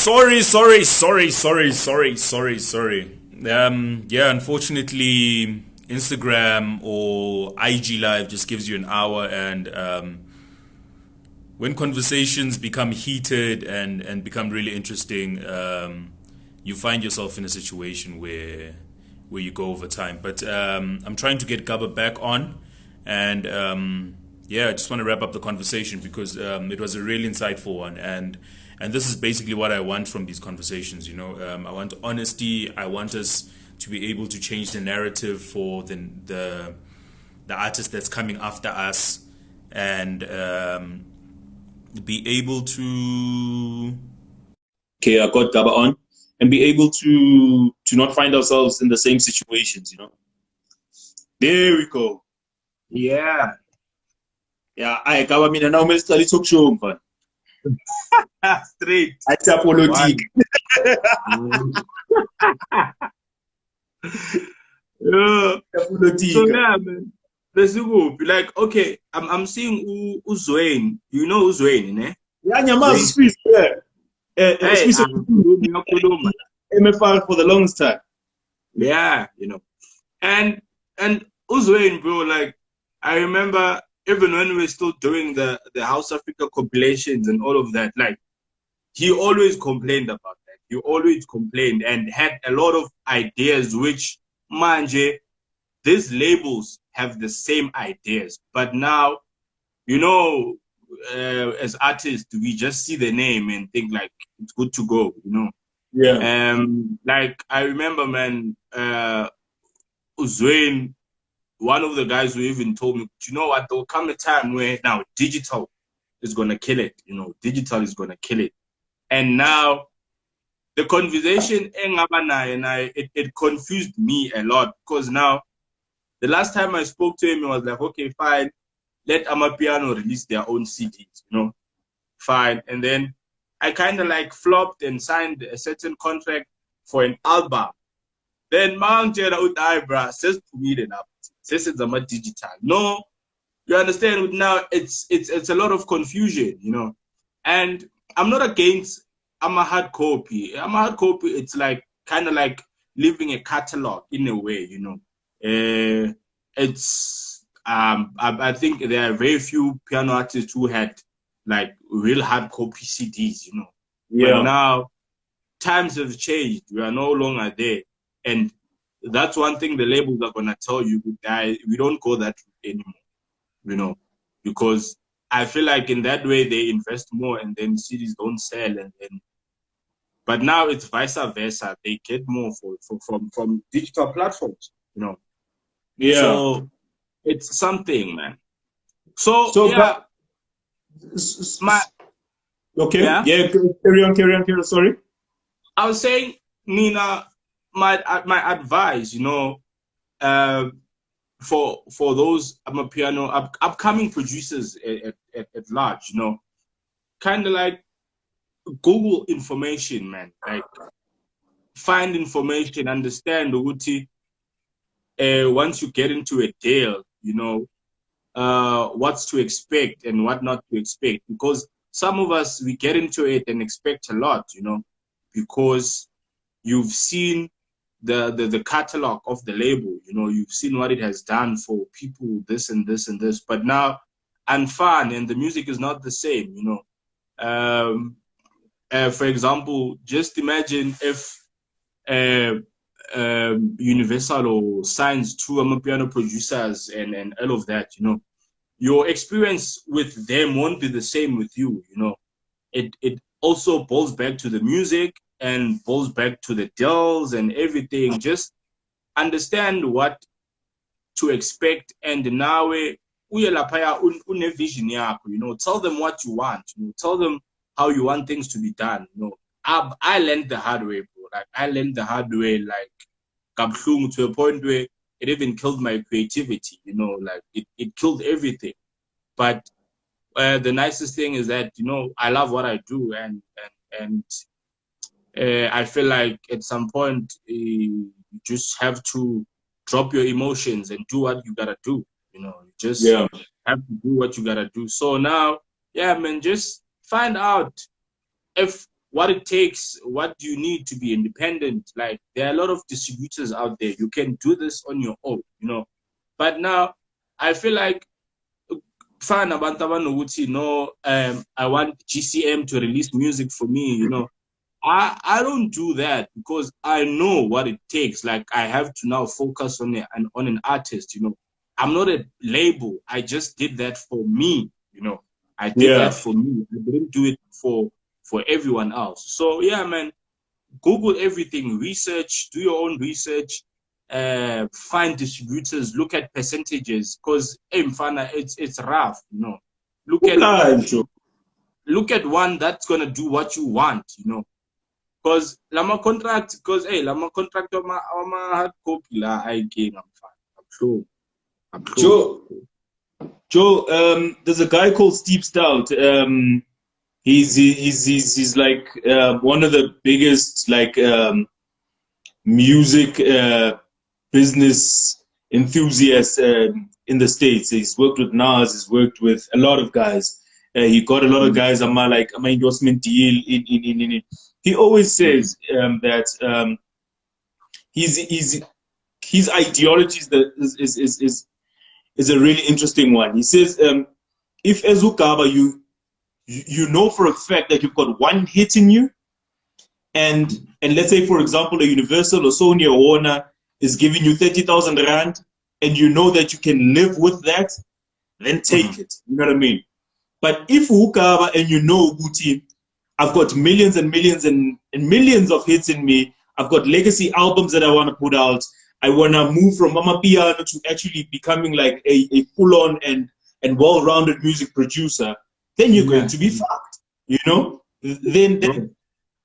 Sorry. Yeah, unfortunately, Instagram or IG Live just gives you an hour, and when conversations become heated and become really interesting, you find yourself in a situation where you go over time. But I'm trying to get GABA back on, and yeah, I just want to wrap up the conversation because it was a really insightful one, and this is basically what I want from these conversations. You know, I want honesty. I want us to be able to change the narrative for the artist that's coming after us, and be able to. Okay, I got GABA on, and be able to not find ourselves in the same situations. You know. There we go. Yeah. Yeah, I GABA mina now me study talk show, man. Straight. I tap politic. Yeah. So yeah, man. Let's go. Like, okay, I'm seeing Uzwain. You know Uzwain, eh? Yeah, Nyamazi speaks. Yeah. Hey, MFR for the longest time. Yeah, you know. And Uzwain, bro, like I remember even when we were still doing the House Africa compilations and all of that, like he always complained about that. He always complained and had a lot of ideas which manje, these labels have the same ideas. But now, you know, as artists, we just see the name and think like it's good to go, you know. Yeah. Like I remember, man, Uzwain, one of the guys who even told me, you know what, there'll come a time where now digital is gonna kill it, you know, digital is gonna kill it. And now the conversation it confused me a lot, because now the last time I spoke to him, he was like, okay, fine, let Amapiano release their own CDs, you know, fine. And then I kind of like flopped and signed a certain contract for an album. Then Mount Jera Udai, says to me enough, says it's a digital. No, you understand? Now it's a lot of confusion, you know. And I'm not against I'm a hard copy. It's like kind of like living a catalog in a way, you know. It's I think there are very few piano artists who had like real hard copy CDs, you know. Yeah. But now times have changed. We are no longer there, and that's one thing the labels are gonna tell you. We don't go that route anymore, you know, because I feel like in that way they invest more, and then CDs don't sell, and then. But now it's vice versa. They get more from digital platforms, you know. Yeah. So it's something, man. So yeah. Okay. Yeah. Carry on. Sorry. I was saying, Nina, my advice, you know, for those Amapiano upcoming producers at large, you know, kind of like Google information, man. Like find information, understand Uti. Once you get into a deal, you know, what's to expect and what not to expect, because some of us, we get into it and expect a lot, you know, because you've seen the catalog of the label, you know, you've seen what it has done for people, this and this and this, but now and fun, and the music is not the same, you know. For example, just imagine if Universal or signs two Amapiano producers and all of that, you know, your experience with them won't be the same with you, you know. It also boils back to the music and boils back to the deals and everything. Just understand what to expect, and now une vision, you know, tell them what you want, you know, tell them how you want things to be done, you know. I learned the hard way, bro. Like I learned the hard way, like to a point where it even killed my creativity, you know, like it killed everything. But the nicest thing is that, you know, I love what I do, and I feel like at some point you just have to drop your emotions and do what you gotta do. You know, you just have to do what you gotta do. So now, yeah, man, just find out if what it takes, what do you need to be independent. Like, there are a lot of distributors out there. You can do this on your own, you know. But now I feel like fine abantu abanokuthi no, I want GCM to release music for me, you know. I don't do that because I know what it takes. Like, I have to now focus on an artist, you know. I'm not a label. I just did that for me, you know. I did that for me. I didn't do it for everyone else. So yeah, man, Google everything, research, do your own research, find distributors, look at percentages, because it's rough, you know. Look at one that's gonna do what you want, you know. Because lama contract of my hard copy la I gain, I'm fine. I'm sure. Joe, there's a guy called Steve Stout. He's like one of the biggest like music business enthusiasts in the States. He's worked with Nas. He's worked with a lot of guys. He got a lot of guys on my endorsement deal. He always says that his ideology is a really interesting one. He says if as GABA you know for a fact that you've got one hit in you, and let's say for example a Universal or Sony or Warner is giving you 30,000 rand, and you know that you can live with that, then take it. You know what I mean? But if GABA and you know Guti, I've got millions and millions and millions of hits in me. I've got legacy albums that I want to put out. I want to move from Amapiano to actually becoming like a full-on and well-rounded music producer. Then you're going to be fucked, you know? Then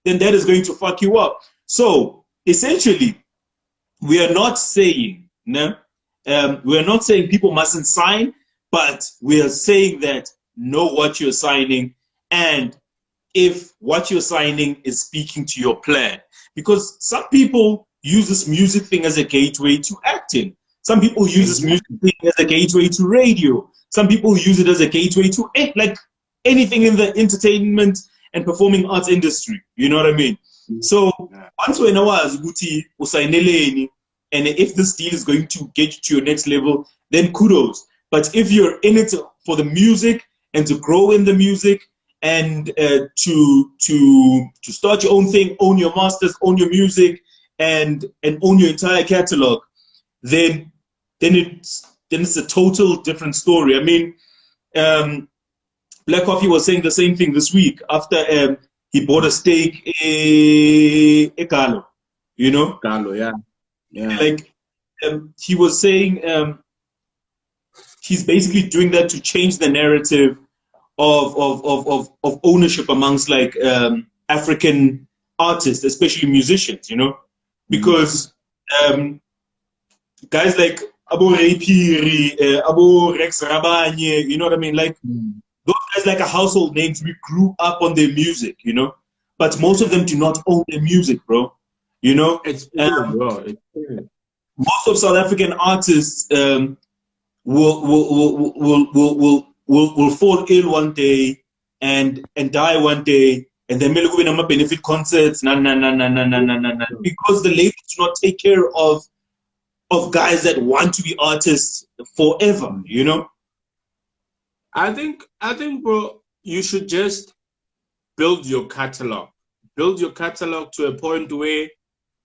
that is going to fuck you up. So essentially, we are not saying, people mustn't sign, but we are saying that know what you're signing, and if what you're signing is speaking to your plan. Because some people use this music thing as a gateway to acting. Some people use this music thing as a gateway to radio. Some people use it as a gateway to like anything in the entertainment and performing arts industry. You know what I mean? So once we know as Guti usaineleni, and if this deal is going to get you to your next level, then kudos. But if you're in it for the music and to grow in the music, and to start your own thing, own your masters, own your music, and own your entire catalog, then it's a total different story. I mean, Black Coffee was saying the same thing this week after he bought a stake in Kalo, you know? Kalo, yeah. Like he was saying, he's basically doing that to change the narrative of ownership amongst like African artists, especially musicians, you know, because guys like Abo Reipiri, Abo Rex Rabanye, you know what I mean? Like those guys like a household names. We grew up on their music, you know, but most of them do not own their music, bro. You know, most of South African artists will fall ill one day and die one day, and then we'll go benefit concerts. Because the labels do not take care of guys that want to be artists forever, you know. I think, bro, you should just build your catalog. Build your catalog to a point where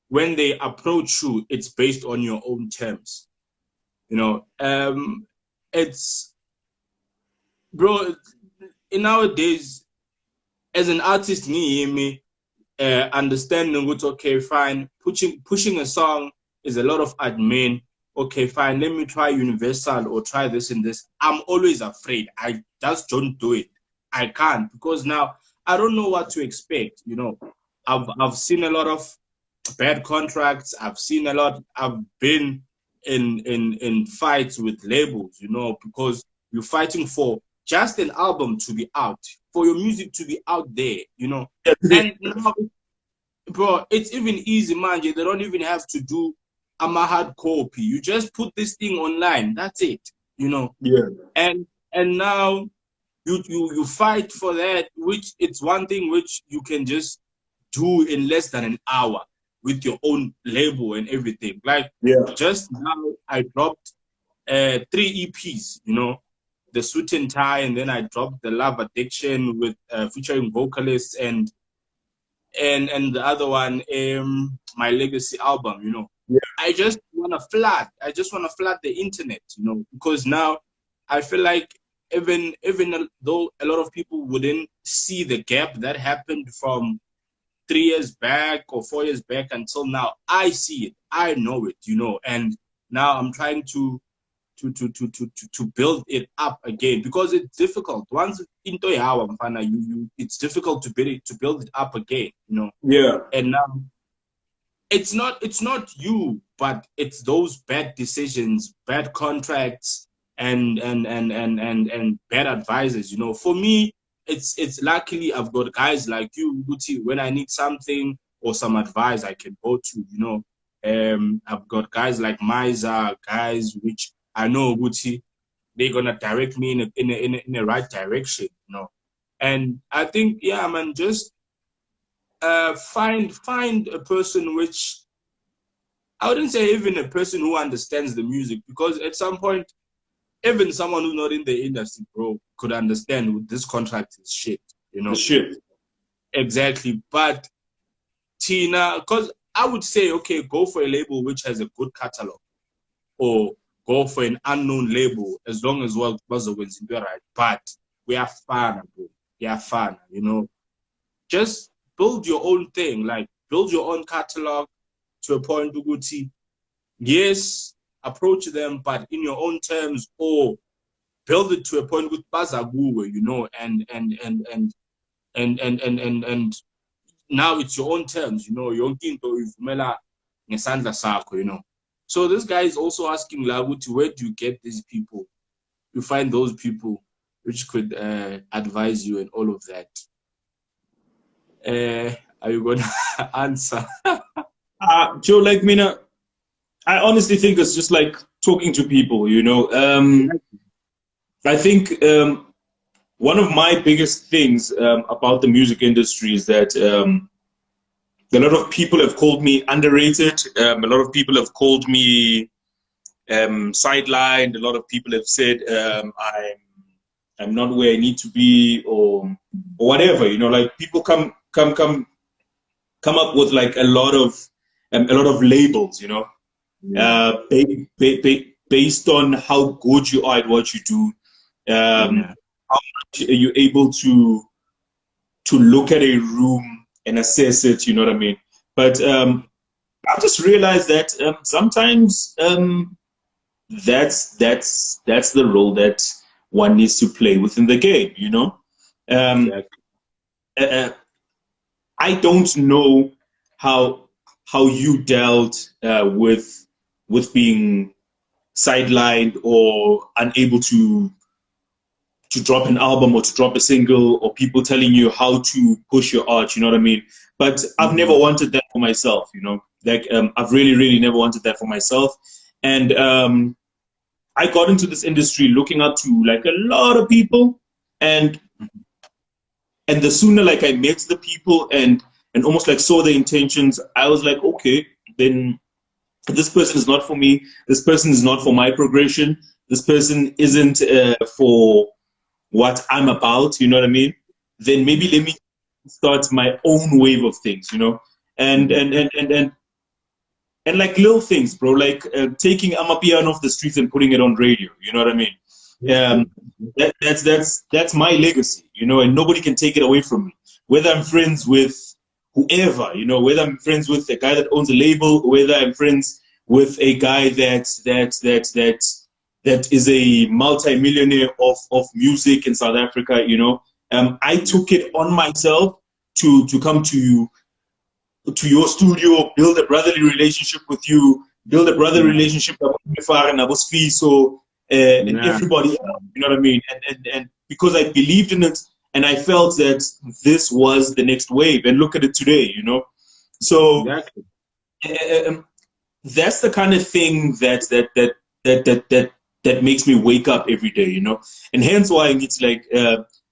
when they approach you, it's based on your own terms. You know, it's, bro, in nowadays, as an artist, understanding what, okay, fine, pushing a song is a lot of admin. Okay, fine, let me try Universal or try this and this. I'm always afraid. I just don't do it. I can't, because now I don't know what to expect. You know, I've seen a lot of bad contracts. I've been in fights with labels, you know, because you're fighting for just an album to be out, for your music to be out there, you know. And now, bro, it's even easy, man. They don't even have to do a hard copy. You just put this thing online. That's it, you know. Yeah. And now you fight for that, which it's one thing which you can just do in less than an hour with your own label and everything. Like, just now I dropped 3 EPs, you know, the Suit and Tie, and then I dropped the Love Addiction with featuring vocalists, and the other one, my Legacy album, you know. I just want to flood the internet, you know, because now I feel like even though a lot of people wouldn't see the gap that happened from 3 years back or 4 years back until now, I see it, I know it, you know, and now I'm trying to build it up again, because it's difficult. Once into it's difficult to build it up again, you know. And now it's not you, but it's those bad decisions, bad contracts, and bad advisors, you know. For me, it's luckily I've got guys like you, Guti, when I need something or some advice I can go to, you know. I've got guys like Miza, guys which I know, Guti, they're gonna direct me in the right direction, you know. And I think, yeah, man, just find a person which, I wouldn't say even a person who understands the music, because at some point, even someone who's not in the industry, bro, could understand this contract is shit, you know. Shit. Exactly. But Tina, because I would say, okay, go for a label which has a good catalog, or go for an unknown label, as long as well buzzwords in right. But we are fun, bro. We are fun, you know. Just build your own thing, like build your own catalog to a point, Uguti. Yes, approach them, but in your own terms, or build it to a point with Bazagu, you know, and now it's your own terms, you know, you know. So this guy is also asking Laguti, where do you get these people? You find those people which could advise you and all of that. Are you going to answer? Joe, like Mina, I honestly think it's just like talking to people, you know. I think one of my biggest things about the music industry is that a lot of people have called me underrated. A lot of people have called me sidelined. A lot of people have said I'm not where I need to be, or whatever. You know, like people come up with like a lot of labels. You know, based on how good you are at what you do. How much are you able to look at a room and assess it, you know what I mean? But I've just realized that sometimes that's the role that one needs to play within the game, you know? I don't know how you dealt with being sidelined or unable to drop an album or to drop a single, or people telling you how to push your art, you know what I mean? But I've never wanted that for myself, you know? Like, I've really never wanted that for myself. And I got into this industry looking up to like a lot of people, and the sooner like I met the people and almost like saw the intentions, I was like, okay, then this person is not for me. This person is not for my progression. This person isn't for what I'm about, you know what I mean? Then maybe let me start my own wave of things, you know? And like little things, bro, like taking Amapiano off the streets and putting it on radio, you know what I mean? That's my legacy, you know, and nobody can take it away from me. Whether I'm friends with whoever, you know, whether I'm friends with a guy that owns a label, whether I'm friends with a guy that is a multi-millionaire of music in South Africa, you know. I took it on myself to come to your studio, build a brotherly relationship with you, build a brotherly relationship with Fiso and everybody else, you know what I mean? And because I believed in it, and I felt that this was the next wave, and look at it today, you know. So that's the kind of thing that makes me wake up every day, you know. And hence why it's like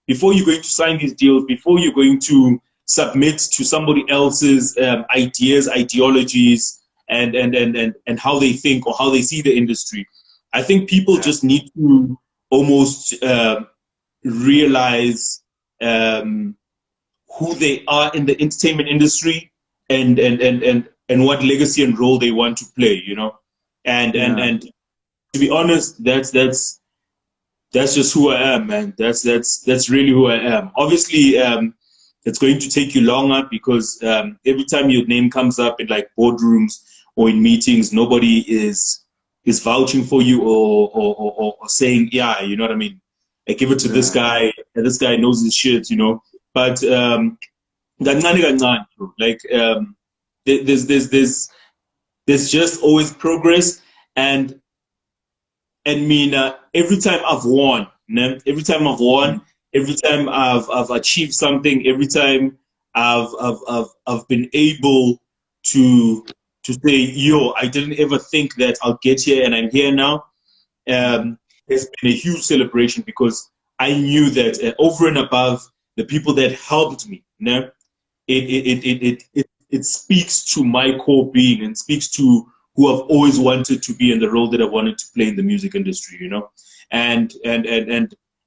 before you're going to sign these deals, before you're going to submit to somebody else's ideas, ideologies, and how they think or how they see the industry. I think people just need to almost realize who they are in the entertainment industry and what legacy and role they want to play, you know. And to be honest, that's just who I am, man. That's really who I am. Obviously, it's going to take you longer because every time your name comes up in like boardrooms or in meetings, nobody is vouching for you or saying, yeah, you know what I mean. I give it to this guy, and this guy knows his shit, you know. But like there's just always progress, and every time I've won, every time I've achieved something, every time I've been able to say, yo, I didn't ever think that I'll get here, and I'm here now. It's been a huge celebration because I knew that over and above the people that helped me, it speaks to my core being and speaks to who I've always wanted to be in the role that I wanted to play in the music industry, you know. And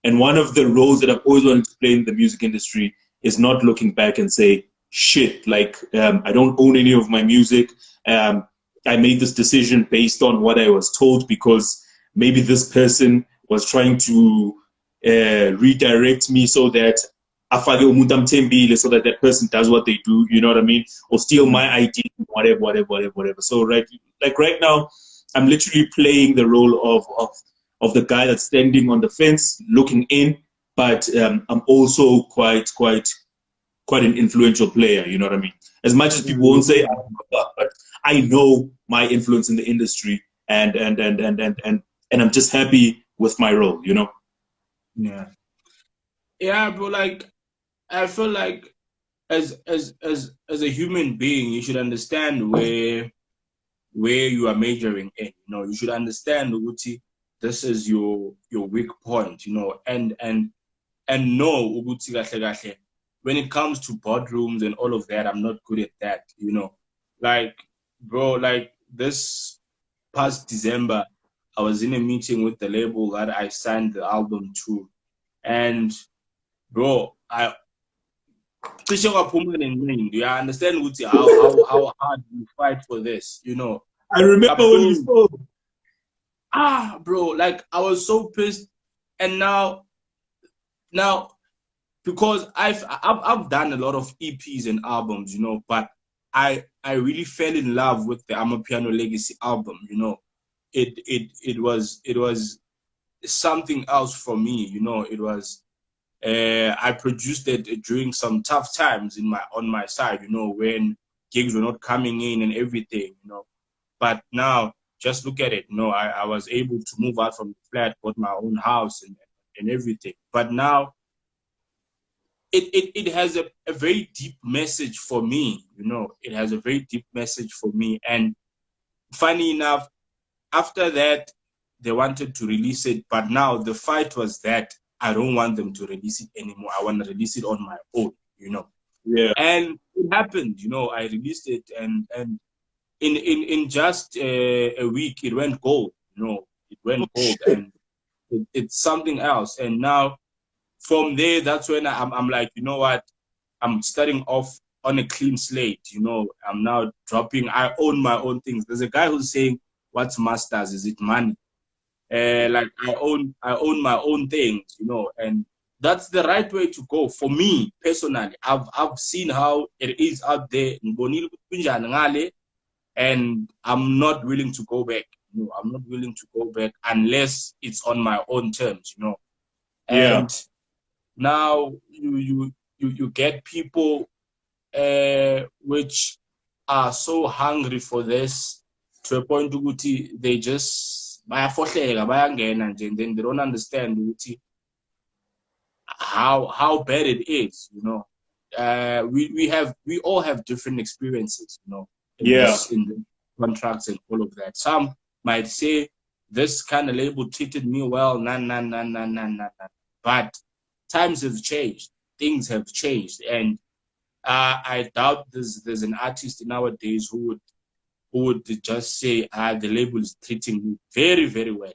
one of the roles that I've always wanted to play in the music industry is not looking back and say, shit, like I don't own any of my music. I made this decision based on what I was told because maybe this person was trying to redirect me so that so that that person does what they do, you know what I mean? Or steal my idea, whatever. So right now, I'm literally playing the role of the guy that's standing on the fence, looking in, but I'm also quite an influential player, you know what I mean? As much as people won't say, but I know my influence in the industry, and I'm just happy with my role, you know? Yeah, bro. Like, I feel like as a human being, you should understand where you are majoring in. You know, you should understand, Uguti, this is your weak point. You know, and know, Uguti, gahle, when it comes to boardrooms and all of that, I'm not good at that. You know, like, bro, like this past December, I was in a meeting with the label that I signed the album to, and bro, do you understand how hard you fight for this? You know, I remember when we spoke. Bro, like I was so pissed, and now because I've done a lot of EPs and albums, you know, but I really fell in love with the Amapiano Legacy album. You know, it was something else for me. You know, it was. I produced it during some tough times on my side, you know, when gigs were not coming in and everything, you know. But now, just look at it, you know, I was able to move out from the flat, bought my own house and everything. But now, it has a very deep message for me, you know. It has a very deep message for me. And funny enough, after that, they wanted to release it, but now the fight was that I don't want them to release it anymore. I want to release it on my own, you know. Yeah. And it happened, you know. I released it, and in just a week, it went gold. You know, it went gold, and it's something else. And now, from there, that's when I'm like, you know what? I'm starting off on a clean slate. You know, I'm now dropping. I own my own things. There's a guy who's saying, "What's masters? Is it money?" Like I own my own things, you know, and that's the right way to go for me personally. I've seen how it is out there, and I'm not willing to go back. You know, I'm not willing to go back unless it's on my own terms, you know. And now you get people which are so hungry for this to a point to they just and then they don't understand how bad it is, you know. We all have different experiences, you know, in the contracts and all of that. Some might say this kind of label treated me well, but times have changed, things have changed, and I doubt there's an artist nowadays who would just say, the label is treating me very, very well.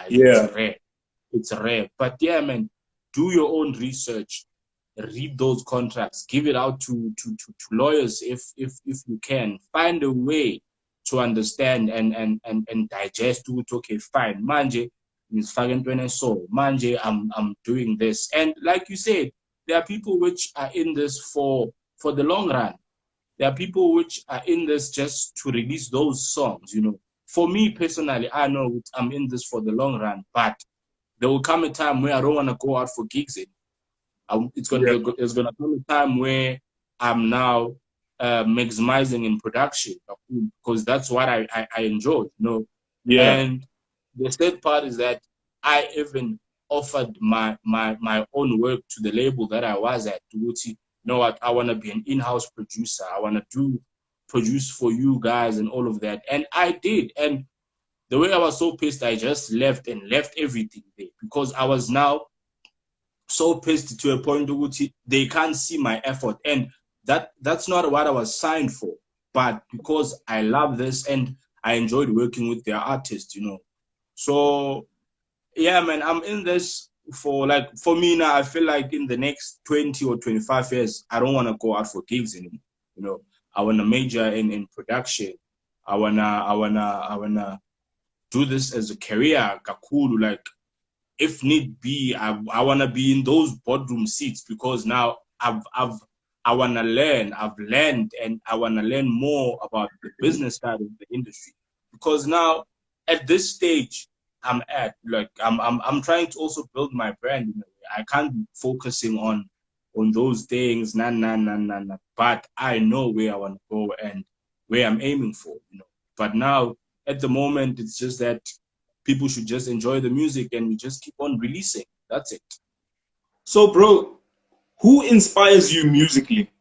It's Yeah. rare. It's rare. But yeah, man, do your own research. Read those contracts. Give it out to lawyers if you can. Find a way to understand and digest it. Okay, fine. Manje is so Manje, I'm doing this. And like you said, there are people which are in this for the long run. There are people which are in this just to release those songs, you know. For me personally, I know I'm in this for the long run, but there will come a time where I don't want to go out for gigs. It's gonna come a time where I'm now maximizing in production because that's what I enjoy, you know. Yeah. And the third part is that I even offered my own work to the label that I was at. You know what? I want to be an in-house producer. I want to produce for you guys and all of that. And I did. And the way I was so pissed, I just left everything there because I was now so pissed to a point where they can't see my effort. And that's not what I was signed for. But because I love this and I enjoyed working with their artists, you know. So yeah, man, I'm in this for me now. I feel like in the next 20 or 25 years, I don't want to go out for gigs anymore. You know, I want to major in production. I wanna do this as a career, kakulu. Like, if need be, I wanna be in those boardroom seats because now I wanna learn. I've learned, and I wanna learn more about the business side of the industry. Because now, at this stage, I'm trying to also build my brand in a way. I can't be focusing on those things, nah. But I know where I want to go and where I'm aiming for, you know. But now, at the moment, it's just that people should just enjoy the music and we just keep on releasing. That's it. So, bro, who inspires you musically?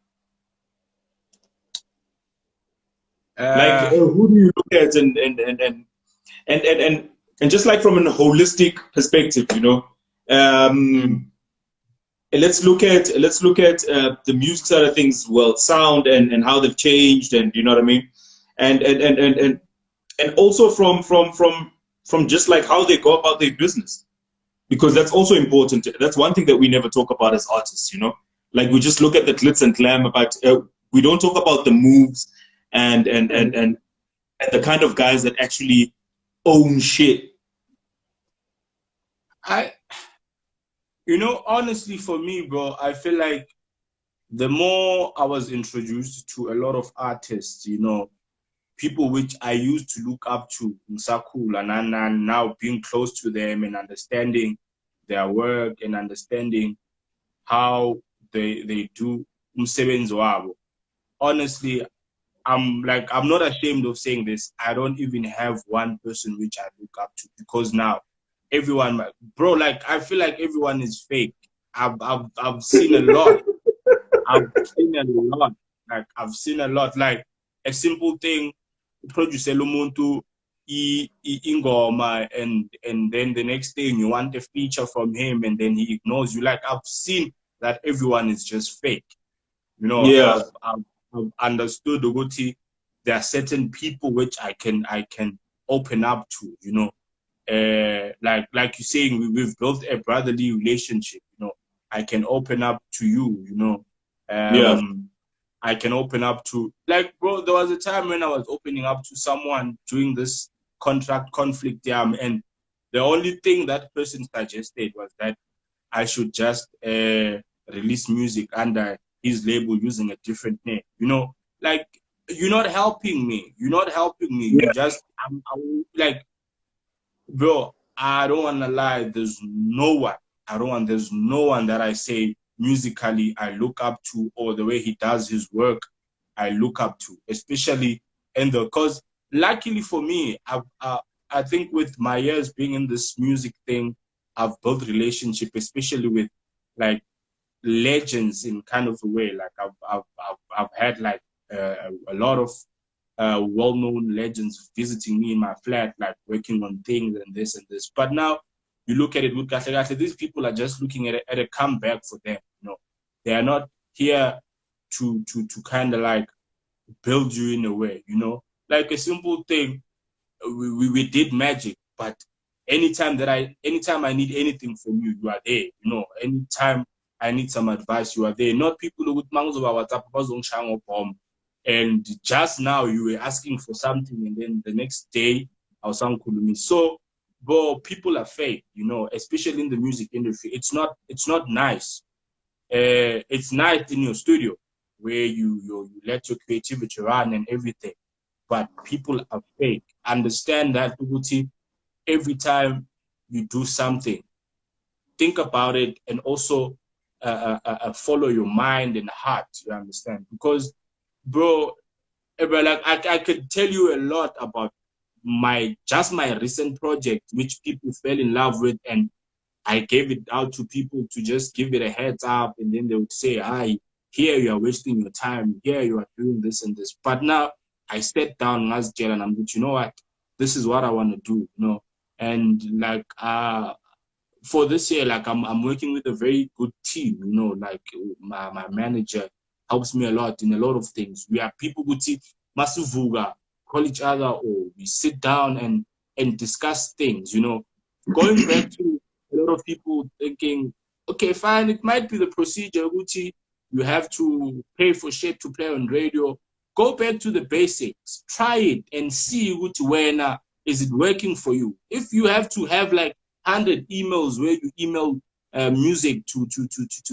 Who do you look at and just like from a holistic perspective, you know? Let's look at the music side of things, well, sound and how they've changed, and you know what I mean, and also from just like how they go about their business, because that's also important. That's one thing that we never talk about as artists, you know. Like, we just look at the glitz and glam, but we don't talk about the moves and the kind of guys that actually own shit. You know, honestly, for me, bro, I feel like the more I was introduced to a lot of artists, you know, people which I used to look up to, Msakul and now being close to them and understanding their work and understanding how they do umsebenzi wabo. Honestly, I'm not ashamed of saying this. I don't even have one person which I look up to, because now everyone, bro, like, I feel like everyone is fake. I've seen a lot. I've seen a lot. Like, a simple thing, produce Lumuntu ingoma, and then the next thing you want a feature from him and then he ignores you. Like, I've seen that everyone is just fake. You know, Yeah. I've understood Uguti. There are certain people which I can open up to, you know. Like you're saying, we've built a brotherly relationship, you know. I can open up to you, you know. Yeah. I can open up to, like, bro, there was a time when I was opening up to someone doing this contract conflict, and the only thing that person suggested was that I should just release music under his label using a different name. You know, like, you're not helping me. Yeah. You just, I'm like, bro, I don't want to lie. There's no one that I say musically I look up to, or the way he does his work I look up to, especially because luckily for me, I think with my years being in this music thing, I've built relationship, especially with like legends in kind of a way. Like, I've had like a lot of well-known legends visiting me in my flat, like working on things and this and this. But now you look at it with Kahle, these people are just looking at a comeback for them. You know, they are not here to kind of like build you in a way, you know, like a simple thing. We did magic, but anytime I need anything from you, you are there, you know. Anytime I need some advice, you are there. Not people who would mangs over WhatsApp bomb. And just now you were asking for something, and then the next day I was on Kulumi. So, but people are fake, you know, especially in the music industry. It's not nice. It's nice in your studio where you let your creativity run and everything, but people are fake. Understand that, Uguti. Every time you do something, think about it, and also follow your mind and heart. You understand? Because, bro, like I could tell you a lot about my recent project, which people fell in love with, and I gave it out to people to just give it a heads up, and then they would say, "Hi, here you are wasting your time. Here you are doing this and this." But now I sat down last year and I'm like, you know what? This is what I want to do, you know. And like for this year, like I'm working with a very good team, you know. Like my manager helps me a lot in a lot of things. We are people who masuvuga, call each other, or we sit down and discuss things, you know. Going back to a lot of people thinking, okay, fine, it might be the procedure, Gucci. You have to pay for shit to play on radio. Go back to the basics. Try it and see Gucci, is it working for you. If you have to have like 100 emails where you email music to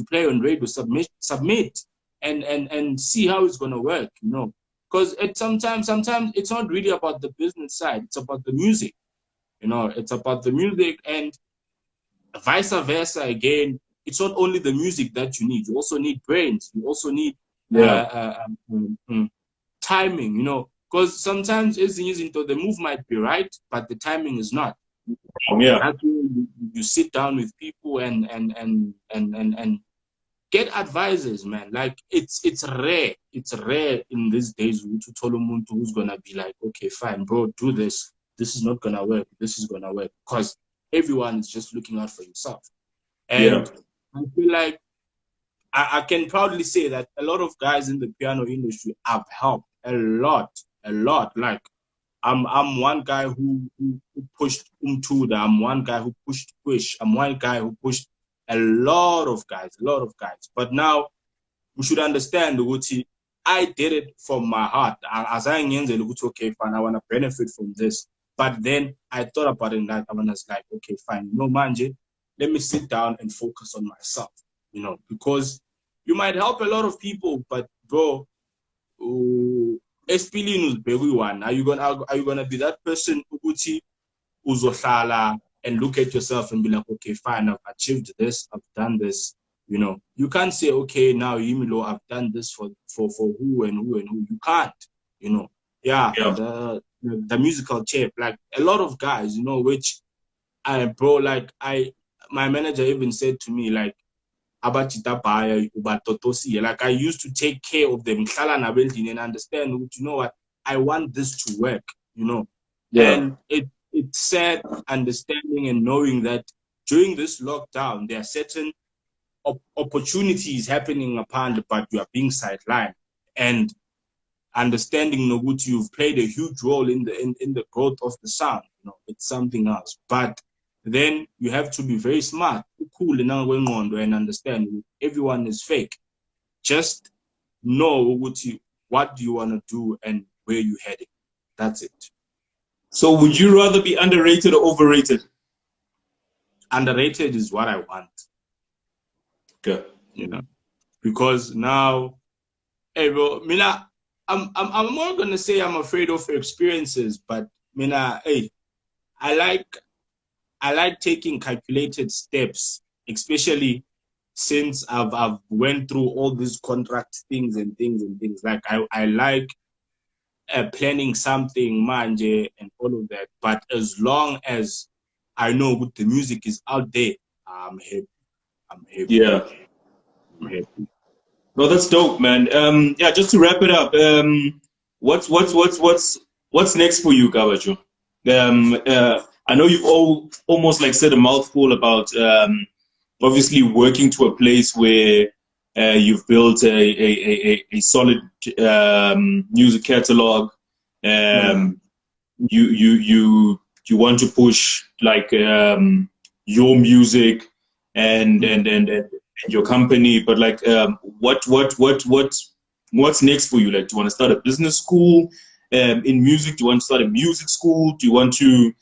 play on radio, submit and see how it's gonna work, you know. Because sometimes it's not really about the business side, it's about the music. You know, it's about the music, and vice versa again. It's not only the music that you need. You also need brains. You also need timing, you know. Because sometimes the move might be right, but the timing is not. Yeah. That's when you sit down with people and get advisors, man. Like it's rare. It's rare in these days to tell someone who's gonna be like, okay, fine, bro, do this. This is not gonna work. This is gonna work, because everyone is just looking out for himself. And I feel like I can proudly say that a lot of guys in the piano industry have helped a lot. Like I'm one guy who pushed Umtuda. I'm one guy who pushed Push. I'm one guy who pushed a lot of guys. But now we should understand, Uguti, I did it from my heart. As I look, okay, fine, I want to benefit from this. But then I thought about it, and I was like, okay, fine, no manje, let me sit down and focus on myself, you know, because you might help a lot of people, but bro, everyone, are you gonna be that person, Uguti, uzohlala and look at yourself and be like, okay, fine, I've achieved this, I've done this. You know, you can't say, okay, now Yimilo, I've done this for who and who and who. You can't, you know. Yeah. The musical chair, like a lot of guys, you know, which my manager even said to me, like, like I used to take care of them and understand, you know what, I want this to work, you know. And it's sad understanding and knowing that during this lockdown there are certain opportunities happening upon, but you are being sidelined. And understanding, Noguchi, you've played a huge role in the growth of the sound. You know, it's something else. But then you have to be very smart, cool, and understand everyone is fake. Just know, Noguchi, what do you want to do and where you're heading. That's it. So would you rather be underrated or overrated? Underrated is what I want. Okay. You know, because now, hey, bro, Mina, I'm more gonna say I'm afraid of experiences, but Mina, hey, I like taking calculated steps, especially since I've went through all these contract things and things. Like I like planning something, manje, and all of that. But as long as I know the music is out there, I'm happy. Yeah. I'm happy. No, that's dope, man. Yeah, just to wrap it up, what's next for you, Gabajo? I know you've almost like said a mouthful about obviously working to a place where You've built a solid music catalog. You want to push like your music and your company, but like what's next for you? Like, do you want to start a business school in music? Do you want to start a music school? Do you want to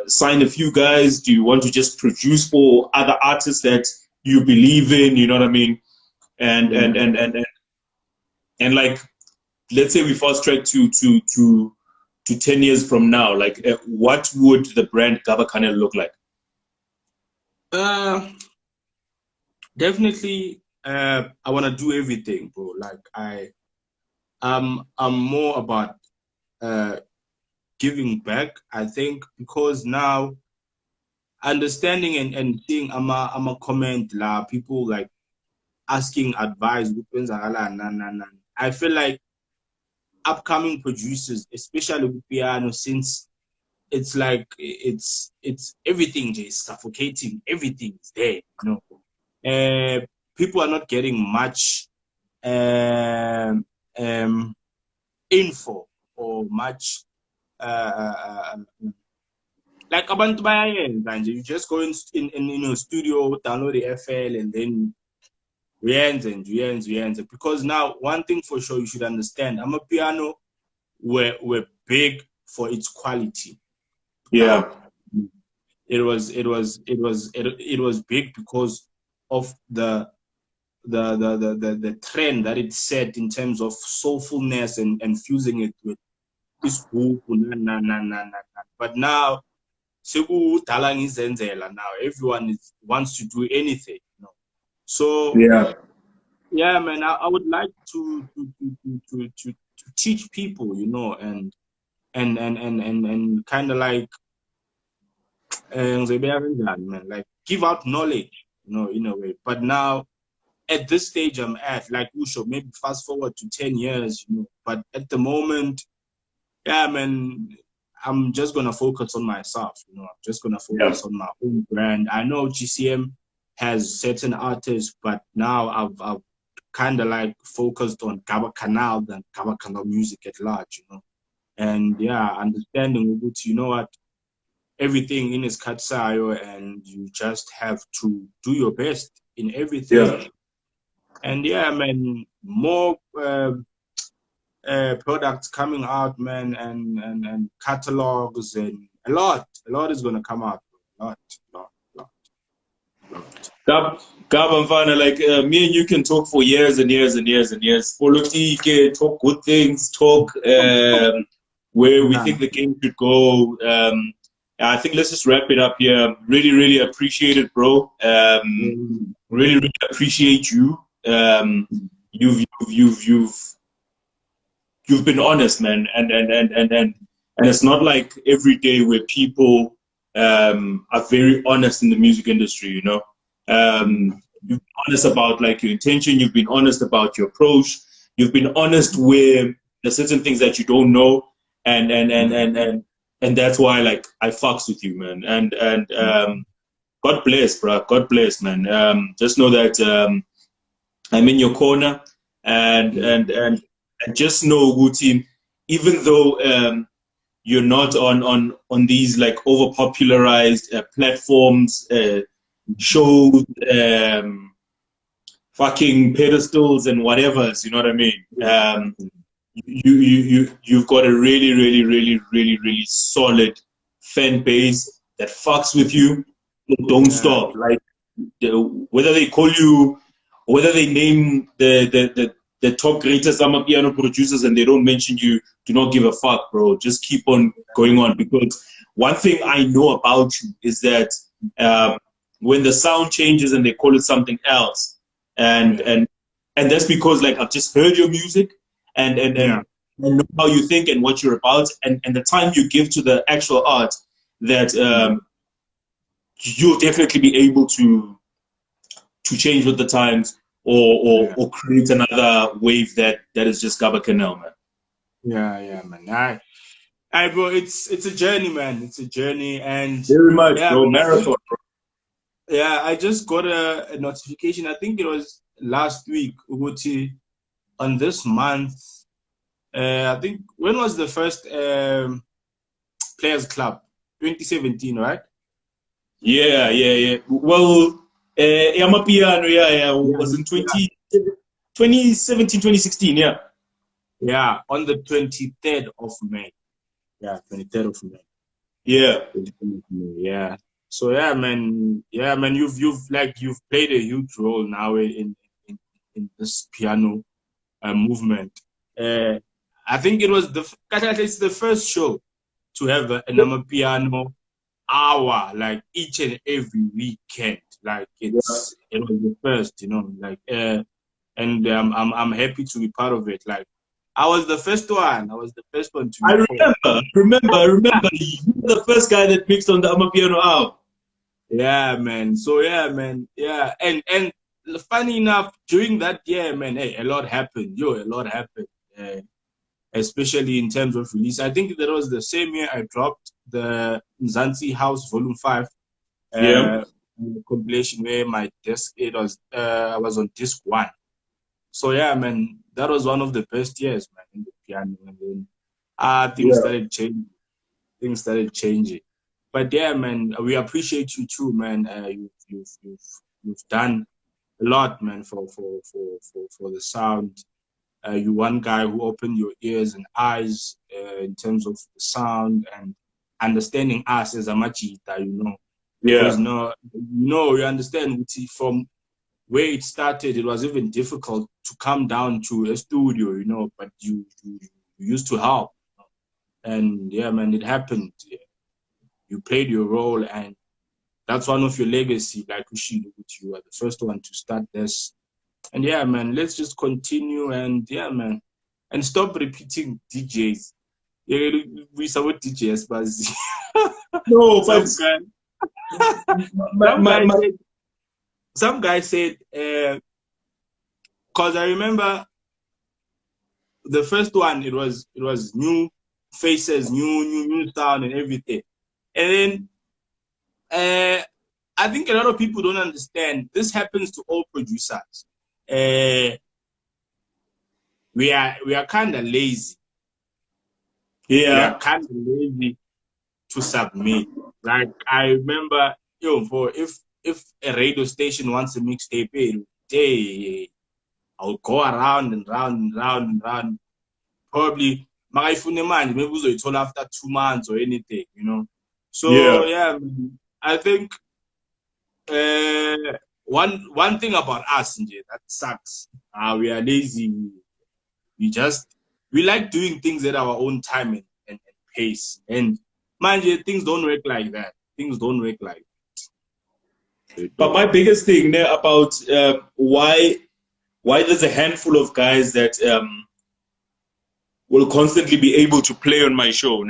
sign a few guys? Do you want to just produce for other artists that you believe in? You know what I mean? And like, let's say we fast track to 10 years from now, like what would the brand GABA CANNAL look like? Definitely, I want to do everything, bro. Like I'm more about giving back. I think because now understanding and seeing I'm a comment la people like asking advice. I feel like upcoming producers, especially with piano, since it's like it's everything just suffocating, everything's there, you know. People are not getting much info or much like abantu bayayenza nje, you just go in your studio, download the FL, and then uyenze. Because now one thing for sure you should understand, Amapiano were big for its quality. Yeah. It was big because of the trend that it set in terms of soulfulness and fusing it with this whoop. But now now everyone wants to do anything, you know. So yeah, man, I would like to teach people, you know, and kind of like man, like give out knowledge, you know, in a way. But now at this stage I'm at, like Usho, maybe fast forward to 10 years, you know, but at the moment, yeah, man, I'm just gonna focus on myself, you know. I'm just gonna focus on my own brand. I know GCM has certain artists, but now I've kind of like focused on GABA CANNAL than GABA CANNAL music at large, you know. And yeah, understanding what, you know what, everything in is katsayo, and you just have to do your best in everything. And yeah, man, more products coming out, man, and catalogs, and a lot is gonna come out. A lot. GABA Mfana, like me and you can talk for years and years and years and years. Politike, talk good things, talk where we think the game should go. I think let's just wrap it up here. Really appreciate it, bro. Really appreciate you. You've been honest, man, and it's not like every day where people are very honest in the music industry, you know. You've been honest about like your intention. You've been honest about your approach. You've been honest where there's certain things that you don't know, and that's why like I fucks with you, man. And God bless, bro. God bless, man. Just know that I'm in your corner, and just know, Guti, even though you're not on these like over popularized platforms, shows, fucking pedestals and whatever's, you know what I mean? You've got a really solid fan base that fucks with you. Don't stop. Like whether they call you, whether they name the top greatest Amapiano producers and they don't mention you, do not give a fuck, bro. Just keep on going on, because one thing I know about you is that when the sound changes and they call it something else, and that's because like I've just heard your music and I know how you think and what you're about, and the time you give to the actual art, that you'll definitely be able to change with the times, or create another wave that is just GABA CANNAL, man. Yeah, man. I bro, it's a journey, man. It's a journey, and very much, bro. Marathon, bro. Yeah, I just got a notification. I think it was last week, Uguti, on this month, I think, when was the first Players Club? 2017, right? Yeah. Well, Amapiano, was in 2017, 2016, yeah. Yeah, on the 23rd of May. Yeah, 23rd of May. Yeah. Yeah. So yeah, man. Yeah, man. You've played a huge role now in this piano movement. I think it's the first show to have an Amapiano hour, like each and every weekend. Like it was the first, like and I'm happy to be part of it. Like I was the first one to I record. remember. You were the first guy that mixed on the Amapiano album. Yeah, man. So yeah, man. Yeah, and funny enough, during that year, man, hey, a lot happened. A lot happened. Especially in terms of release. I think that was the same year I dropped the Mzansi House Volume 5 compilation where my disc, I was on disc 1. So yeah, man, that was one of the best years, man, in the piano. And then things started changing. But yeah, man, we appreciate you too, man. You've done a lot, man, for the sound. You one guy who opened your ears and eyes in terms of the sound and understanding us as a machita, Because you understand from where it started, it was even difficult to come down to a studio, but you used to help. And yeah, man, it happened. You played your role, and that's one of your legacy, like Ushido, which you are the first one to start this. And yeah, man, let's just continue and yeah, man, and stop repeating DJs. Yeah, we support DJs, but no, but some guy said, because I remember the first one, it was new faces, new sound and everything, and then I think a lot of people don't understand. This happens to all producers. We are kind of lazy. Yeah. We are kind of lazy to submit. Like I remember, if a radio station wants a mixtape, I'll go around and round. Probably maybe it's all after 2 months or anything, So yeah, I think one thing about us, that sucks. We are lazy. We like doing things at our own time and pace. And mind you, things don't work like that. But my biggest thing there about why there's a handful of guys that will constantly be able to play on my show,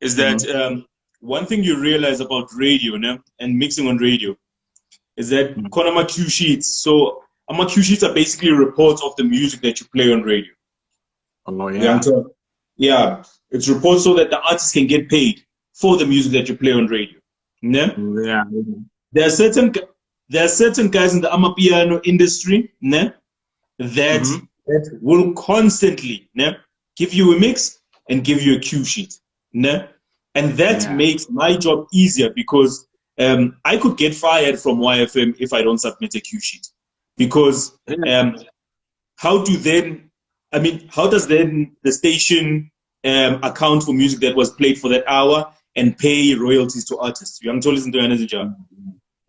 is that one thing you realize about radio and mixing on radio is that cue sheets. So cue sheets are basically reports of the music that you play on radio. Oh yeah. Yeah, it's reports so that the artist can get paid for the music that you play on radio. Yeah. There are certain guys in the Amapiano industry that will constantly give you a mix and give you a cue sheet. And that makes my job easier because I could get fired from YFM if I don't submit a cue sheet. Because how does then the station account for music that was played for that hour and pay royalties to artists? You to listen to another job.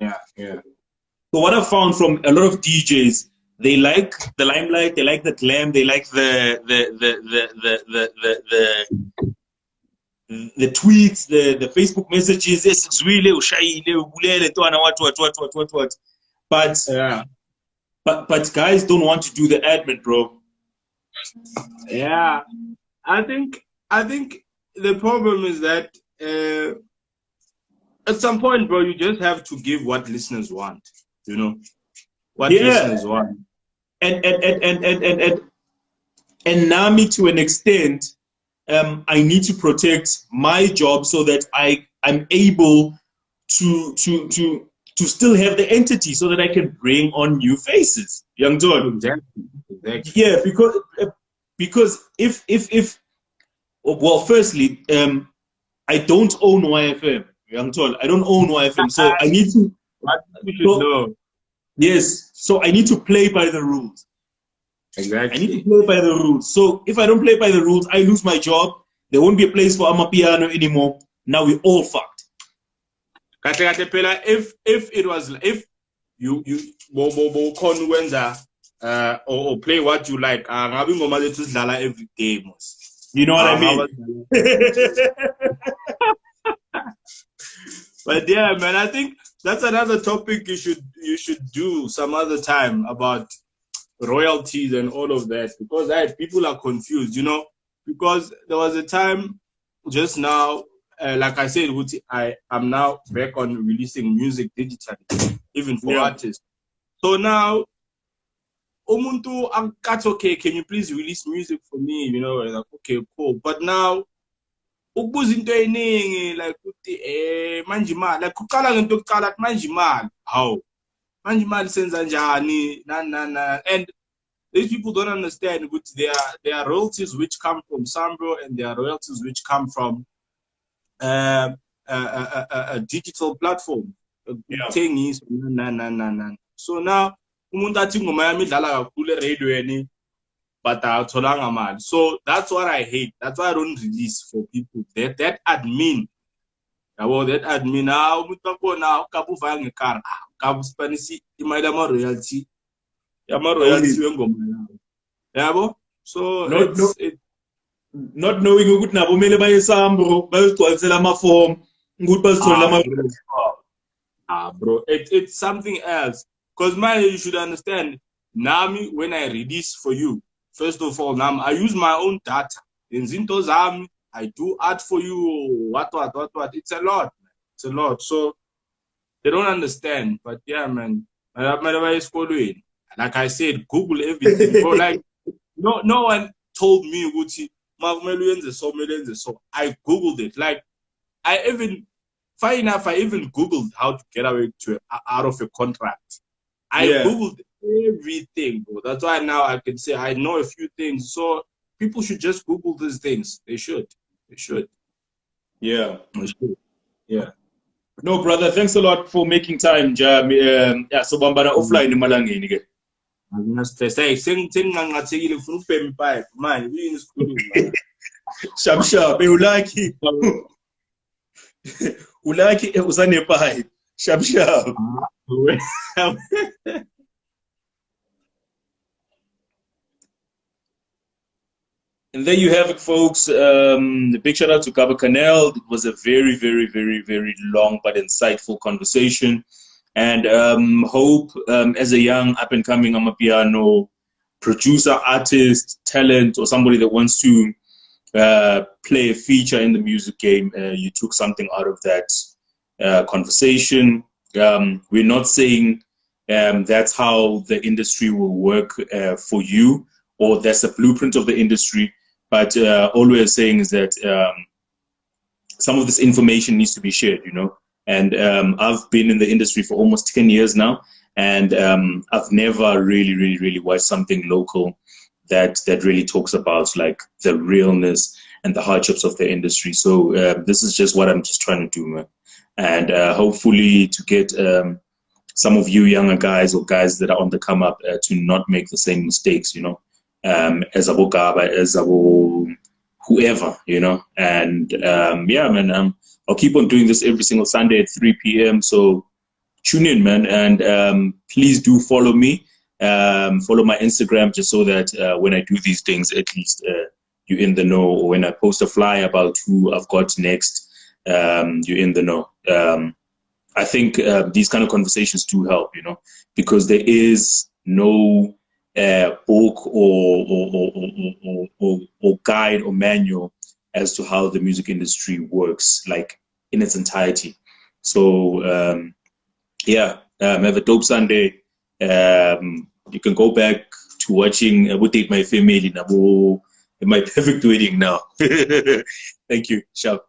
Yeah. So what I found from a lot of DJs, they like the limelight, they like the glam, they like the tweets, the Facebook messages. But guys don't want to do the admin, bro. Yeah, I think the problem is that at some point, bro, you just have to give what listeners want. What listeners want. And Nami, to an extent, I need to protect my job so that I'm able to still have the entity so that I can bring on new faces. Young John. Exactly. Yeah, because if well, firstly, I don't own YFM, Young John. I don't own YFM, so I need to. What you should So, know. yes, so I need to play by the rules. Exactly. I need to play by the rules. So if I don't play by the rules, I lose my job. There won't be a place for Amapiano anymore. Now we're all fucked. If it was, if you or play what you like, every day, You know what I mean? But yeah, man, I think that's another topic you should do some other time, about royalties and all of that, because people are confused, you know, because there was a time just now, like I said, I am now back on releasing music digitally, even for artists. So now, Umuntu, that's okay, can you please release music for me? You know, like, okay, cool. But now, ukubuza into eningi, like manje imali, like kuqala ngento yokuqala manje imali, how manje imali senza njani, and these people don't understand, but there are royalties which come from Sambro, and there are royalties which come from a digital platform. So now umuntu athi ngoma yami idlala kakhulu radio, but awutholanga mali. So that's what I hate. That's why I don't release for people. That admin, that admin, umuntu wakhona ukabuva ngecar, ukabuspanisi imali ama-royalty, ama-royalty wengoma yabo. So not knowing ukuthi nabo kumele baye eSambro bayozigcwalisela ama-form ukuthi bazitholele ama. Bro, it's something else. Because man, you should understand, Nami, when I release for you, first of all, now I use my own data. In Zinto Zami, I do art for you, what. It's a lot, man. It's a lot. So they don't understand. But yeah, man, like I said, Google everything. Bro, like no one told me Gucci, so I Googled it. Like funny enough, I even Googled how to get away out of a contract. I Googled everything, bro. That's why now I can say I know a few things. So people should just Google these things. They should. Yeah. They should. Yeah. No, brother, thanks a lot for making time. So bambana offline emalangeni ke. Sharp, ulaki. Ulaki usane pai. Sharp. And there you have it, folks. The big shout out to GABA CANNAL. It was a very, very, very, very long but insightful conversation. And hope, as a young up-and-coming Amapiano producer, artist, talent, or somebody that wants to play a feature in the music game, you took something out of that conversation. We're not saying that's how the industry will work for you, or that's the blueprint of the industry. But all we're saying is that some of this information needs to be shared, you know. And I've been in the industry for almost 10 years now, and I've never really watched something local that really talks about like the realness and the hardships of the industry. So this is just what I'm just trying to do, man. And hopefully to get some of you younger guys or guys that are on the come up to not make the same mistakes, you know. As Abu GABA, as Abu whoever, you know. And yeah, man, I'll keep on doing this every single Sunday at 3 p.m. So tune in, man, and please do follow me. Follow my Instagram just so that when I do these things, at least you're in the know. Or when I post a flyer about who I've got next, you're in the know. I think these kind of conversations do help, you know, because there is no book or guide or manual as to how the music industry works, like in its entirety. So yeah, have a dope Sunday. You can go back to watching Abu Take My Family, my perfect wedding now. Thank you. Ciao.